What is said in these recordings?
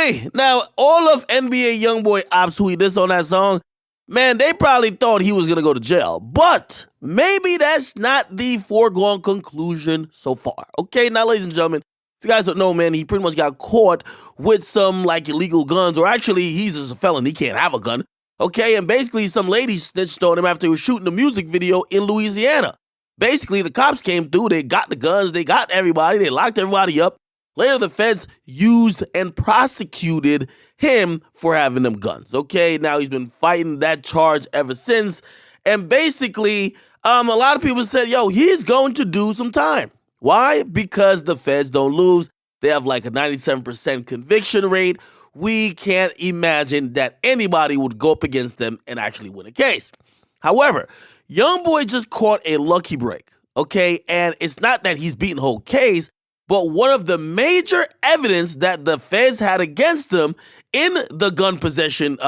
Okay, now all of NBA Youngboy ops who he dissed on that song, man, they probably thought he was gonna go to jail. But maybe that's not the foregone conclusion so far. Okay, now ladies and gentlemen, if you guys don't know, man, he pretty much got caught with some like illegal guns, or actually he's just a felon, he can't have a gun. Okay, and basically some lady snitched on him after he was shooting a music video in Louisiana. Basically, the cops came through, they got the guns, they got everybody, they locked everybody up. Later, the feds used and prosecuted him for having them guns. Okay, now he's been fighting that charge ever since. And basically, a lot of people said, yo, he's going to do some time. Why? Because the feds don't lose. They have like a 97% conviction rate. We can't imagine that anybody would go up against them and actually win a case. However, Youngboy just caught a lucky break, okay? And it's not that he's beaten the whole case, but one of the major evidence that the feds had against him in the gun possession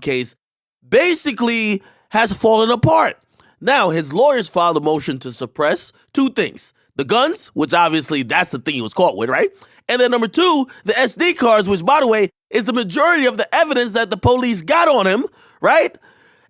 case basically has fallen apart. Now, his lawyers filed a motion to suppress two things. The guns, which obviously that's the thing he was caught with, right? And then number two, the SD cards, which, by the way, is the majority of the evidence that the police got on him, right?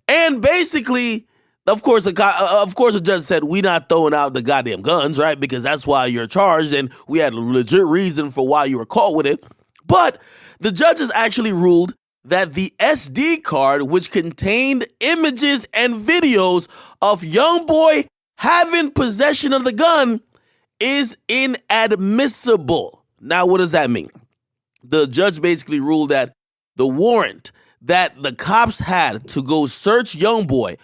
And basically, of course, the judge said, we're not throwing out the goddamn guns, right? Because that's why you're charged, and we had a legit reason for why you were caught with it. But the judges actually ruled that the SD card, which contained images and videos of Youngboy having possession of the gun, is inadmissible. Now, what does that mean? The judge basically ruled that the warrant that the cops had to go search Youngboy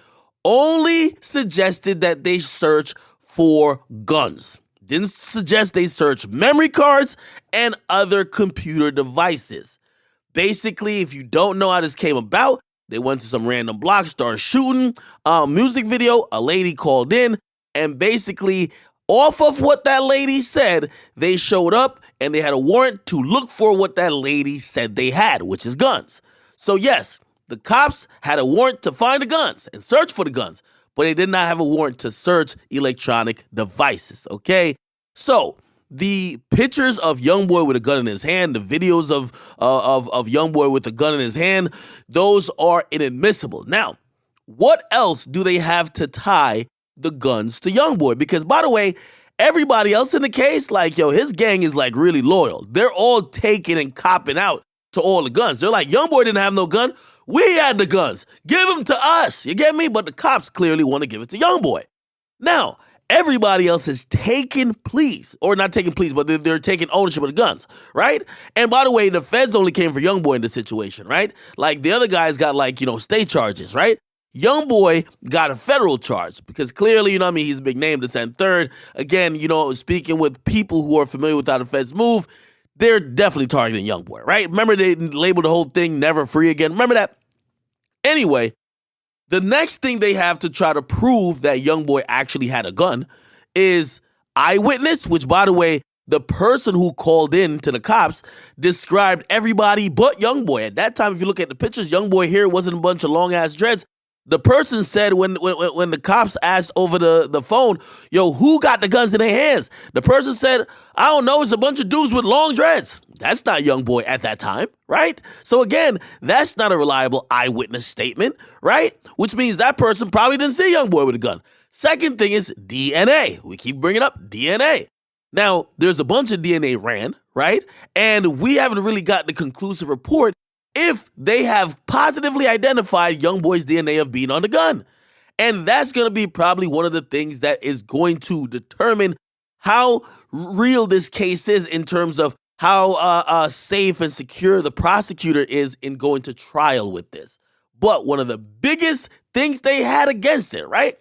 only suggested that they search for guns. Didn't suggest they search memory cards and other computer devices. Basically, if you don't know how this came about, they went to some random block, started shooting a music video. A lady called in, and basically, off of what that lady said, they showed up and they had a warrant to look for what that lady said they had, which is guns. So yes, the cops had a warrant to find the guns and search for the guns, but they did not have a warrant to search electronic devices, okay? So the pictures of Youngboy with a gun in his hand, the videos of Youngboy with a gun in his hand, those are inadmissible. Now, what else do they have to tie the guns to Youngboy? Because, by the way, everybody else in the case, like, yo, his gang is like really loyal. They're all taking and copping out to all the guns. They're like, Youngboy didn't have no gun. We had the guns. Give them to us. You get me? But the cops clearly want to give it to Youngboy. Now, everybody else is taking pleas, or not taking pleas, but they're taking ownership of the guns, right? And by the way, the feds only came for Youngboy in this situation, right? Like the other guys got like, state charges, right? Youngboy got a federal charge because clearly, he's a big name, this and third. Again, speaking with people who are familiar with how the feds move, they're definitely targeting Youngboy, right? Remember they labeled the whole thing never free again? Remember that? Anyway, the next thing they have to try to prove that Youngboy actually had a gun is eyewitness, which, by the way, the person who called in to the cops described everybody but Youngboy. At that time, if you look at the pictures, Youngboy here wasn't a bunch of long-ass dreads. The person said when the cops asked over the phone, yo, who got the guns in their hands? The person said, I don't know, it's a bunch of dudes with long dreads. That's not Youngboy at that time, right? So again, that's not a reliable eyewitness statement, right? Which means that person probably didn't see Youngboy with a gun. Second thing is DNA. We keep bringing up DNA. Now, there's a bunch of DNA ran, right? And we haven't really gotten a conclusive report if they have positively identified Youngboy's DNA of being on the gun. And that's going to be probably one of the things that is going to determine how real this case is in terms of how safe and secure the prosecutor is in going to trial with this. But one of the biggest things they had against it, right?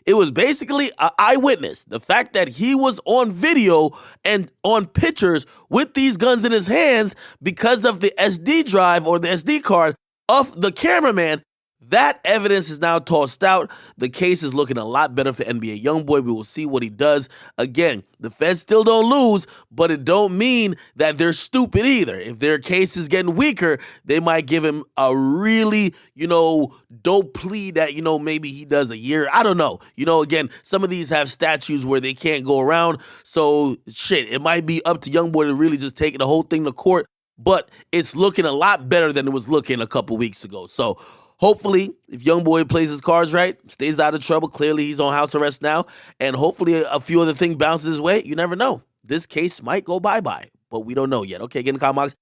It was basically an eyewitness. The fact that he was on video and on pictures with these guns in his hands because of the SD drive or the SD card of the cameraman, that evidence is now tossed out. The case is looking a lot better for NBA Youngboy. We will see what he does. Again, the feds still don't lose, but it don't mean that they're stupid either. If their case is getting weaker, they might give him a really, dope plea that, maybe he does a year. I don't know. Again, some of these have statutes where they can't go around. So, shit, it might be up to Youngboy to really just take the whole thing to court. but it's looking a lot better than it was looking a couple weeks ago. So hopefully, if Youngboy plays his cards right, stays out of trouble, clearly he's on house arrest now, and hopefully a few other things bounces his way, you never know. This case might go bye-bye, but we don't know yet. Okay, get in the comments.